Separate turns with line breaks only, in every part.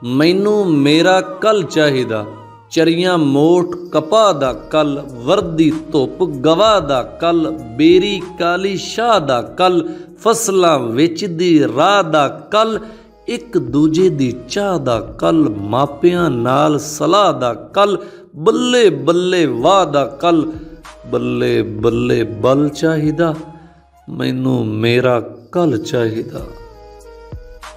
मैनू मेरा कल चाहिदा, चरियां मोट कपा दा कल, वर्दी धुप गवा दा कल, बेरी काली शाह दा कल, फसलां विचदी राह दा कल, एक दूजे दी चाह दा कल, मापियां नाल सलाह दा कल, बल्ले बल्ले वाह दा कल, बल्ले बल्ले बल चाहिदा, मैनू मेरा कल चाहिदा।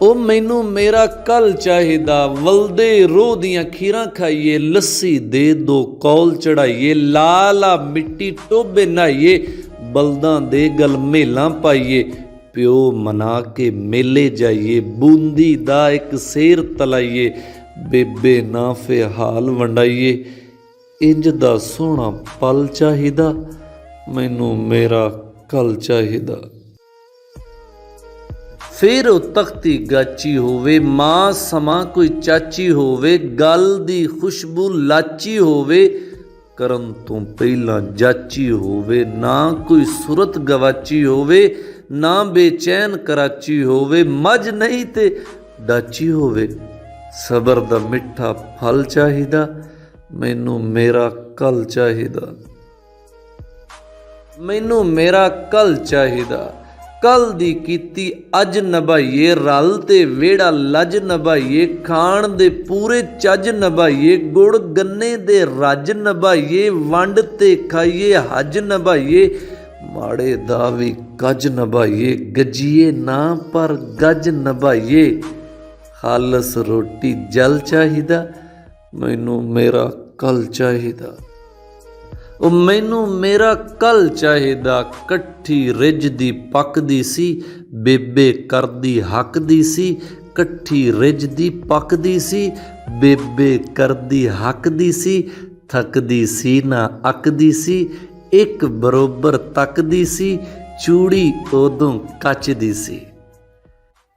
ओ मैनू मेरा कल चाहिदा, वलदे रोह दियां खीरां खाइए, लस्सी दे दो कौल चढ़ाइए, लाला मिट्टी टोबे नहाइए, बलदां दे गल मेलां पाइए, प्यो मना के मेले जाइए, बूंदी दा एक सेर तलाइए, बेबे ना फिहाल वंडाइए, इंज दा सोहना पल चाहिदा, मैनू मेरा कल चाहिदा। फिर ਉਹ ਤਖਤੀ ਗਾਚੀ ਹੋਵੇ, ਮਾਂ ਸਮਾਂ ਕੋਈ ਚਾਚੀ ਹੋਵੇ, ਗੱਲ ਦੀ ਖੁਸ਼ਬੂ ਲਾਚੀ ਹੋਵੇ, ਕਰਨ ਤੋਂ ਪਹਿਲਾਂ ਜਾਚੀ ਹੋਵੇ, ਨਾ ਕੋਈ ਸੁਰਤ ਗਵਾਚੀ ਹੋਵੇ, ਨਾ ਬੇਚੈਨ ਕਰਾਚੀ ਹੋਵੇ, ਮੱਝ ਨਹੀਂ ਤੇ ਡਾਚੀ ਹੋਵੇ, ਸਬਰ ਦਾ ਮਿੱਠਾ ਫਲ ਚਾਹੀਦਾ, ਮੈਨੂੰ ਮੇਰਾ ਕਲ ਚਾਹੀਦਾ। ਮੈਨੂੰ ਮੇਰਾ ਕਲ ਚਾਹੀਦਾ, कल दी कीती अज नभाइए, रल ते वेड़ा लज नभाइए, खाण दे पूरे चज नभाइए, गुड़ गन्ने दे रज नभाइए, वंड ते खाइए हज नभाइए, माड़े दा भी कज नभाइए, गजिए ना पर गज नभाइए, खालस रोटी जल चाहिदा, मैनू मेरा कल चाहिदा। ओ मैनू मेरा कल चाहिदा, कट्ठी रिझदी पकदी सी, बेबे करदी हकदी सी, कट्ठी रिझदी पकदी सी, बेबे करदी हकदी सी, थकदी सी ना अकदी सी, एक बरोबर तकदी सी, चूड़ी उदों कचदी सी।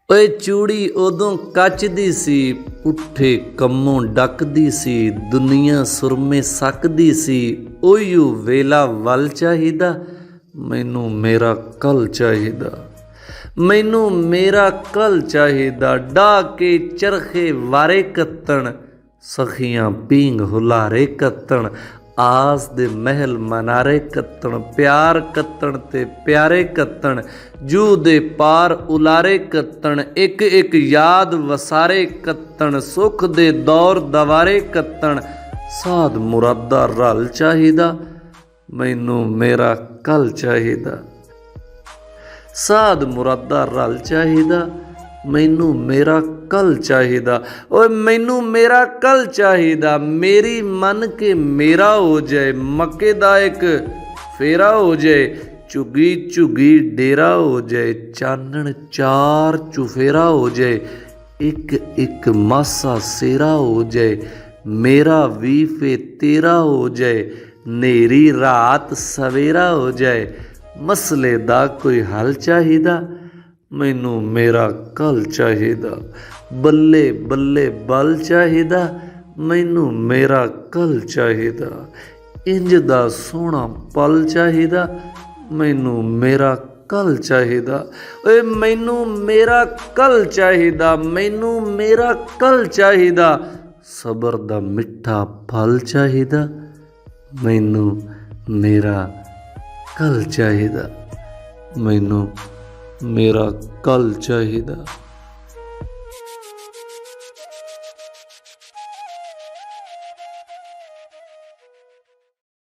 ओए चूड़ी उदों कचदी सी, पुठे कम्मों डकदी सी, दुनिया सुरमे सकदी सी, ओयू वेला वल चाहिदा, मैनू मेरा कल चाहिदा। मैनू मेरा कल चाहिदा, डाह के चरखे वारे कत्तण, सखियां पींग हुलारे कत्तण, आस दे महल मनारे कत्तण, प्यार कत्तण ते प्यारे कत्तण, जू दे पार उलारे कत्तण, एक एक याद वसारे कत्तण, सुख दे दौर दवारे कत्तण, साध मुरादा रल चाहिदा, मैनू मेरा कल चाहिदा। साध मुरादा रल चाहिदा, मैनू मेरा कल चाहिदा। ओए मैनू मेरा कल चाहिदा, मेरी मन के मेरा हो जाए, मक्के दा एक फेरा हो जाए, झुगी झुगी डेरा हो जाए, चानन चार चुफेरा हो जाए, एक एक मासा सेरा हो जाए, मेरा भी फे तेरा हो जाए, नेरी रात सवेरा हो जाए, मसले दा कोई हल चाहिदा, मैनू मेरा कल चाहिदा। बल्ले बल्ले बल चाहिदा, मैनू मेरा कल चाहिदा। इंज दा सोहना पल चाहिदा, मैनू मेरा कल चाहिदा। ओए मैनू मेरा कल चाहिदा, मैनू मेरा कल चाहिदा, सबर दा मिठा फल चाहिदा, मैनू मेरा कल चाहिदा, मैनू मेरा कल चाहिदा।